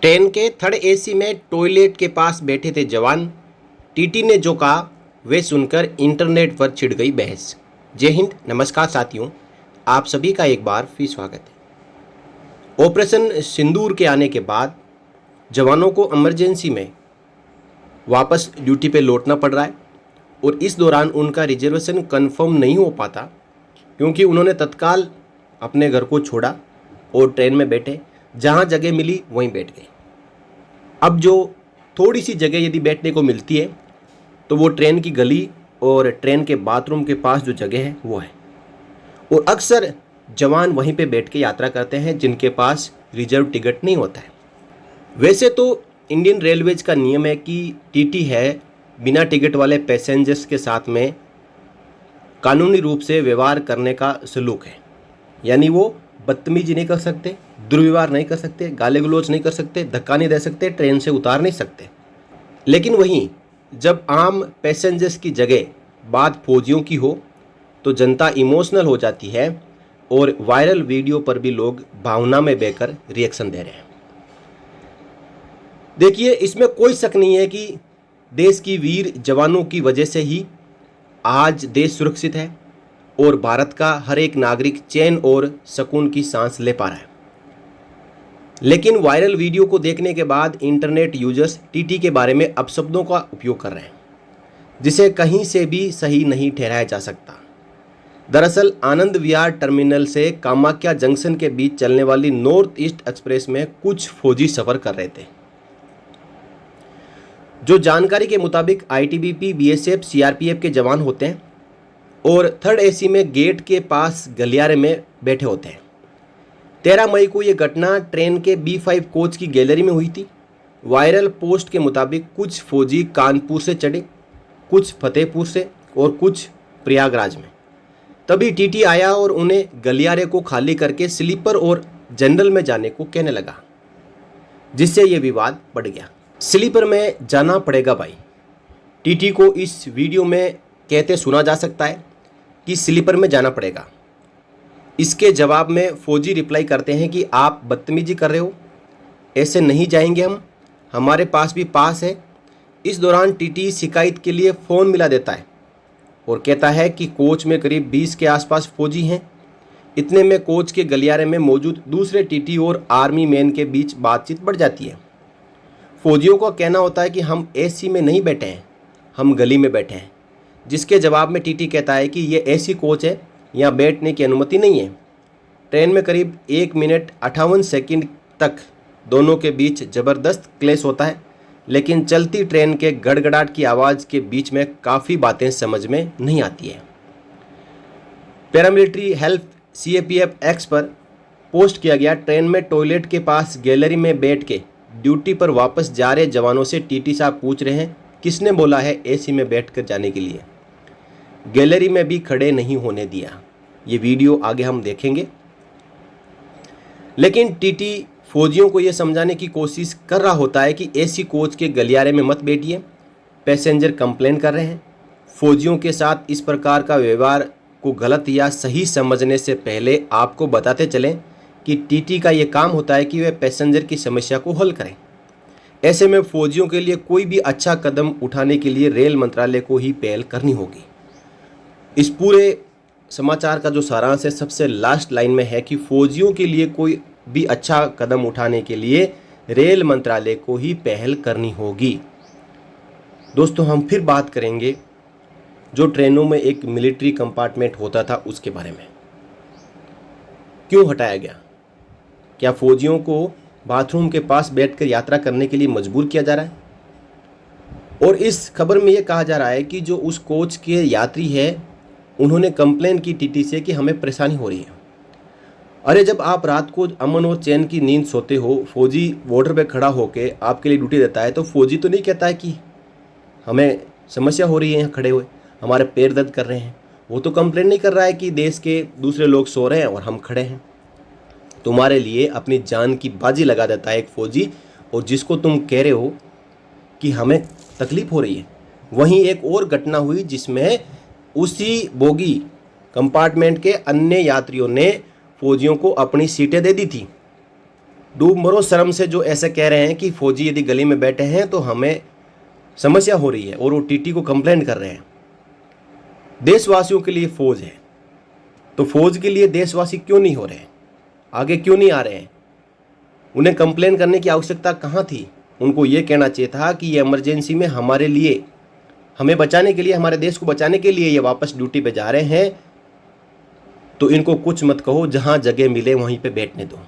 Train के third AC में toilet के पास बैठे थे जवान। टीटी ने जो कहा वे सुनकर इंटरनेट पर छिड़ गई बहस। जय हिंद, नमस्कार साथियों, आप सभी का एक बार फिर स्वागत है। ऑपरेशन सिंदूर के आने के बाद जवानों को इमरजेंसी में वापस ड्यूटी पे लौटना पड़ रहा है और इस दौरान उनका रिजर्वेशन कंफर्म नहीं हो पाता क्योंकि उन्होंने तत्काल अपने घर को छोड़ा और ट्रेन में बैठे, जहाँ जगह मिली वहीं बैठ गए। अब जो थोड़ी सी जगह यदि बैठने को मिलती है तो वो ट्रेन की गली और ट्रेन के बाथरूम के पास जो जगह है वो है, और अक्सर जवान वहीं पे बैठ के यात्रा करते हैं जिनके पास रिजर्व टिकट नहीं होता है। वैसे तो इंडियन रेलवेज का नियम है कि टीटी है बिना टिकट वाले पैसेंजर्स के साथ में कानूनी रूप से व्यवहार करने का सलूक है, यानी वो बदतमीजी नहीं कर सकते, दुर्व्यवहार नहीं कर सकते, गाली गलौज नहीं कर सकते, धक्का नहीं दे सकते, ट्रेन से उतार नहीं सकते। लेकिन वहीं जब आम पैसेंजर्स की जगह बात फौजियों की हो तो जनता इमोशनल हो जाती है और वायरल वीडियो पर भी लोग भावना में बहकर रिएक्शन दे रहे हैं। देखिए, इसमें कोई शक नहीं है कि देश की वीर जवानों की वजह से ही आज देश सुरक्षित है और भारत का हर एक नागरिक चैन और सुकून की सांस ले पा रहा है। लेकिन वायरल वीडियो को देखने के बाद इंटरनेट यूजर्स टीटी के बारे में अपशब्दों का उपयोग कर रहे हैं, जिसे कहीं से भी सही नहीं ठहराया जा सकता। दरअसल आनंद विहार टर्मिनल से कामाख्या जंक्शन के बीच चलने वाली नॉर्थ ईस्ट एक्सप्रेस में कुछ फौजी सफर कर रहे थे। जो जानकारी के मुताबिक आईटीबीपी, बीएसएफ, सीआरपीएफ के जवान होते हैं और थर्ड एसी में गेट के पास गलियारे में बैठे होते हैं। 13 मई को यह घटना ट्रेन के B5 कोच की गैलरी में हुई थी। वायरल पोस्ट के मुताबिक कुछ फौजी कानपुर से चढ़े, कुछ फतेहपुर से और कुछ प्रयागराज में। तभी टीटी आया और उन्हें गलियारे को खाली करके स्लीपर और जनरल में जाने को कहने लगा, जिससे यह विवाद बढ़ गया। स्लीपर में जाना पड़ेगा भाई, टीटी को इस वीडियो में कहते सुना जा सकता है कि स्लीपर में जाना पड़ेगा। इसके जवाब में फौजी रिप्लाई करते हैं कि आप बदतमीजी कर रहे हो, ऐसे नहीं जाएंगे हम, हमारे पास भी पास है। इस दौरान टीटी शिकायत के लिए फ़ोन मिला देता है और कहता है कि कोच में करीब 20 के आसपास फौजी हैं। इतने में कोच के गलियारे में मौजूद दूसरे टीटी और आर्मी मैन के बीच बातचीत बढ़ जाती है। फौजियों का कहना होता है कि हम एसी में नहीं बैठे हैं, हम गली में बैठे हैं, जिसके जवाब में टीटी कहता है कि ये एसी कोच है, यहाँ बैठने की अनुमति नहीं है। ट्रेन में करीब 1 मिनट 58 सेकंड तक दोनों के बीच ज़बरदस्त क्लैश होता है, लेकिन चलती ट्रेन के गड़गड़ाहट की आवाज़ के बीच में काफ़ी बातें समझ में नहीं आती है। पैरामिलिट्री हेल्प CAPF X पर पोस्ट किया गया, ट्रेन में टॉयलेट के पास गैलरी में बैठ के ड्यूटी पर वापस जा रहे जवानों से टीटी साहब पूछ रहे हैं किसने बोला है एसी में बैठकर जाने के लिए, गैलरी में भी खड़े नहीं होने दिया। ये वीडियो आगे हम देखेंगे। लेकिन टीटी फौजियों को यह समझाने की कोशिश कर रहा होता है कि एसी कोच के गलियारे में मत बैठिए, पैसेंजर कंप्लेन कर रहे हैं। फौजियों के साथ इस प्रकार का व्यवहार को गलत या सही समझने से पहले आपको बताते चलें कि टीटी का ये काम होता है कि वे पैसेंजर की समस्या को हल करें। ऐसे में फौजियों के लिए कोई भी अच्छा कदम उठाने के लिए रेल मंत्रालय को ही पहल करनी होगी। इस पूरे समाचार का जो सारांश है सबसे लास्ट लाइन में है कि फौजियों के लिए कोई भी अच्छा कदम उठाने के लिए रेल मंत्रालय को ही पहल करनी होगी। दोस्तों, हम फिर बात करेंगे जो ट्रेनों में एक मिलिट्री कंपार्टमेंट होता था उसके बारे में। क्यों हटाया गया? क्या फौजियों को बाथरूम के पास बैठकर यात्रा करने के लिए मजबूर किया जा रहा है? और इस खबर में यह कहा जा रहा है कि जो उस कोच के यात्री है उन्होंने कंप्लेन की टीटी से कि हमें परेशानी हो रही है। अरे, जब आप रात को अमन और चैन की नींद सोते हो, फौजी बॉर्डर पे खड़ा होकर आपके लिए ड्यूटी देता है, तो फौजी तो नहीं कहता है कि हमें समस्या हो रही है यहाँ खड़े हुए, हमारे पैर दर्द कर रहे हैं। वो तो कंप्लेन नहीं कर रहा है कि देश के दूसरे लोग सो रहे हैं और हम खड़े हैं। तुम्हारे लिए अपनी जान की बाजी लगा देता है एक फौजी, और जिसको तुम कह रहे हो कि हमें तकलीफ हो रही है। वहीं एक और घटना हुई जिसमें उसी बोगी कंपार्टमेंट के अन्य यात्रियों ने फौजियों को अपनी सीटें दे दी थी। डूब शर्म से जो ऐसे कह रहे हैं कि फौजी यदि गली में बैठे हैं तो हमें समस्या हो रही है और वो टीटी को कंप्लेंट कर रहे हैं। देशवासियों के लिए फौज है, तो फौज के लिए देशवासी क्यों नहीं हो रहे हैं, आगे क्यों नहीं आ रहे हैं? उन्हें कंप्लेन करने की आवश्यकता कहाँ थी? उनको ये कहना चाहिए था कि ये इमरजेंसी में हमारे लिए, हमें बचाने के लिए, हमारे देश को बचाने के लिए ये वापस ड्यूटी पे जा रहे हैं, तो इनको कुछ मत कहो, जहाँ जगह मिले वहीं पे बैठने दो।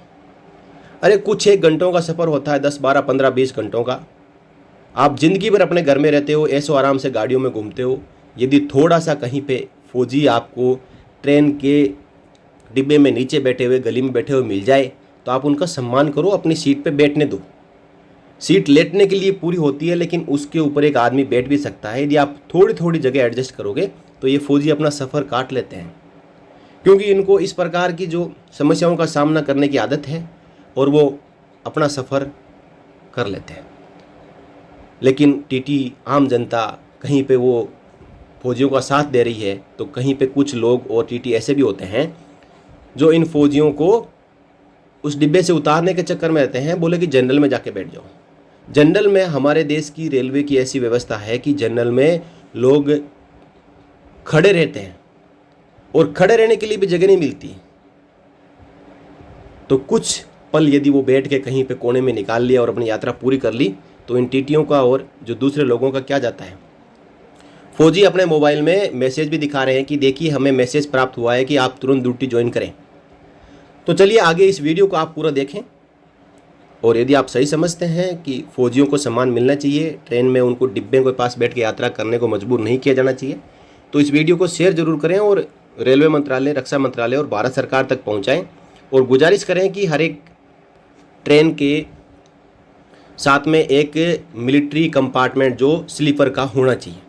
अरे कुछ एक घंटों का सफ़र होता है, 10, 12, 15, 20 घंटों का। आप ज़िंदगी भर अपने घर में रहते हो, ऐसो आराम से गाड़ियों में घूमते हो। यदि थोड़ा सा कहीं पे फौजी आपको ट्रेन के डिब्बे में नीचे बैठे हुए, गली में बैठे हुए मिल जाए तो आप उनका सम्मान करो, अपनी सीट पे बैठने दो। सीट लेटने के लिए पूरी होती है, लेकिन उसके ऊपर एक आदमी बैठ भी सकता है। यदि आप थोड़ी थोड़ी जगह एडजस्ट करोगे तो ये फौजी अपना सफ़र काट लेते हैं, क्योंकि इनको इस प्रकार की जो समस्याओं का सामना करने की आदत है और वो अपना सफ़र कर लेते हैं। लेकिन टीटी, आम जनता कहीं पे वो फौजियों का साथ दे रही है, तो कहीं पे कुछ लोग और टीटी ऐसे भी होते हैं जो इन फौजियों को उस डिब्बे से उतारने के चक्कर में रहते हैं, बोले कि जनरल में जाके बैठ जाओ। जनरल में हमारे देश की रेलवे की ऐसी व्यवस्था है कि जनरल में लोग खड़े रहते हैं और खड़े रहने के लिए भी जगह नहीं मिलती। तो कुछ पल यदि वो बैठ के कहीं पे कोने में निकाल लिया और अपनी यात्रा पूरी कर ली, तो इन टीटियों का और जो दूसरे लोगों का क्या जाता है। फौजी अपने मोबाइल में मैसेज भी दिखा रहे हैं कि देखिए हमें मैसेज प्राप्त हुआ है कि आप तुरंत ड्यूटी ज्वाइन करें। तो चलिए आगे इस वीडियो को आप पूरा देखें, और यदि आप सही समझते हैं कि फौजियों को सम्मान मिलना चाहिए, ट्रेन में उनको डिब्बे के पास बैठ के यात्रा करने को मजबूर नहीं किया जाना चाहिए, तो इस वीडियो को शेयर जरूर करें और रेलवे मंत्रालय, रक्षा मंत्रालय और भारत सरकार तक पहुंचाएं। और गुजारिश करें कि हर एक ट्रेन के साथ में एक मिलिट्री कंपार्टमेंट जो स्लीपर का होना चाहिए,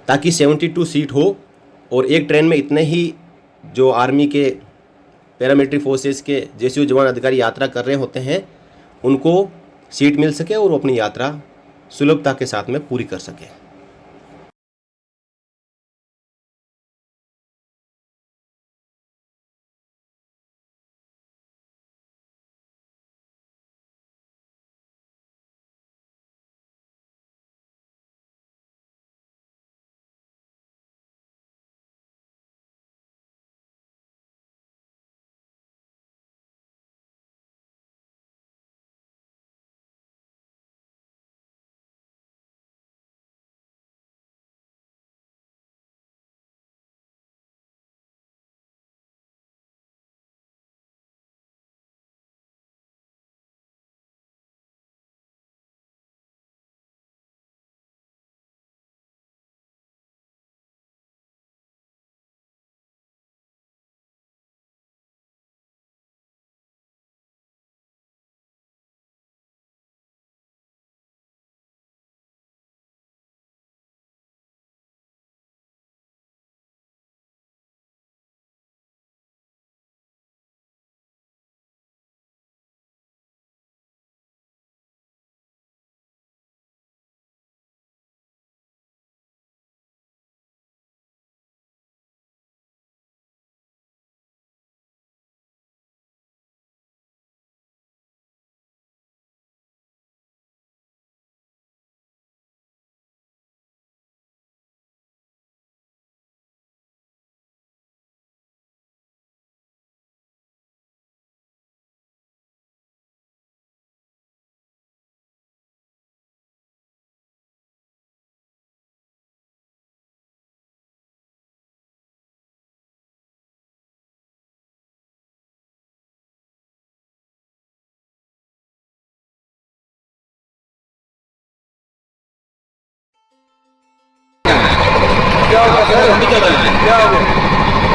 ताकि 72 सीट हो और एक ट्रेन में इतने ही जो आर्मी के, पैरामिलिट्री फोर्सेस के जेसीयू जवान अधिकारी यात्रा कर रहे होते हैं उनको सीट मिल सके और वो अपनी यात्रा सुलभता के साथ में पूरी कर सके।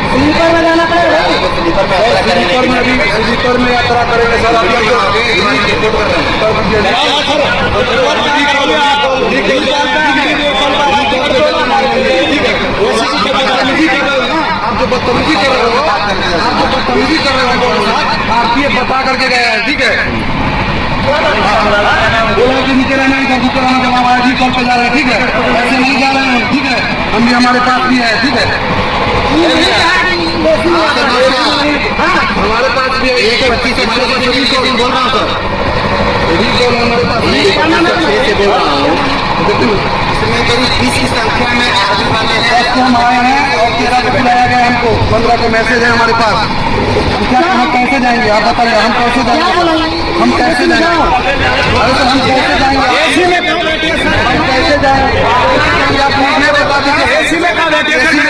स्लीपर में जाना पड़ेगा, स्लीपर में यात्रा करेंगे सर। आप जो बदतमीजी कर रहे हो, आप ये बता करके गए हैं, ठीक है। बोला कि नीचे रहना है, जब कराना जवाब आया जी कल पे जा रहे हैं, ठीक है। ऐसे नहीं जा रहे हैं, ठीक है। हम भी, हमारे पास भी है, ठीक है। हमारे पास भी एक 25 हमारे पास बोल रहा हूँ सर, हमारे पास से बोल रहा हूँ। इसमें करीब 20 की संख्या में आदमी वाले हैं। हम आए हैं और 13 को बुलाया गया हमको, 15 को मैसेज है हमारे पास। हम कैसे जाएंगे आप बताइए, हम कैसे जाएंगे, हम कैसे जाएंगे, अरे सर हम कैसे जाएंगे, एसी में हम कैसे जाएंगे, आप मुझे बता दीजिए एसी में कहाँ बैठे, एसी में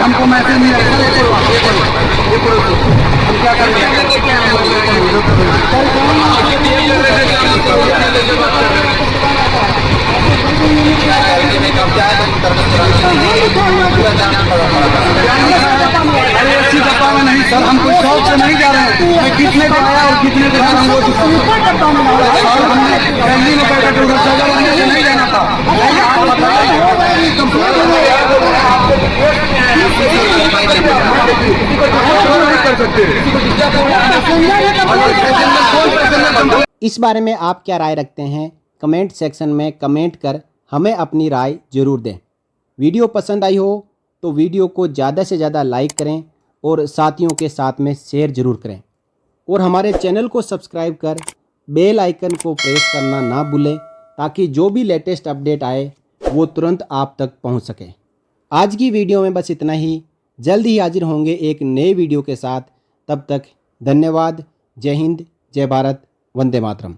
हमको मैसेज नहीं आया, हम क्या करेंगे, ऐसी डब्बा में नहीं सर, हम कोई शौक से नहीं जा रहे हैं, मैं कितने को आया और कितने को हम वो हमने फैमिली में बैठे थे, उधर सजा लाने से नहीं जाना था। इस बारे में आप क्या राय रखते हैं? कमेंट सेक्शन में कमेंट कर हमें अपनी राय ज़रूर दें। वीडियो पसंद आई हो तो वीडियो को ज़्यादा से ज़्यादा लाइक करें और साथियों के साथ में शेयर ज़रूर करें और हमारे चैनल को सब्सक्राइब कर बेल आइकन को प्रेस करना ना भूलें ताकि जो भी लेटेस्ट अपडेट आए वो तुरंत आप तक पहुंच सके। आज की वीडियो में बस इतना ही। जल्द ही हाजिर होंगे एक नए वीडियो के साथ। तब तक धन्यवाद। जय हिंद, जय भारत, वंदे मातरम।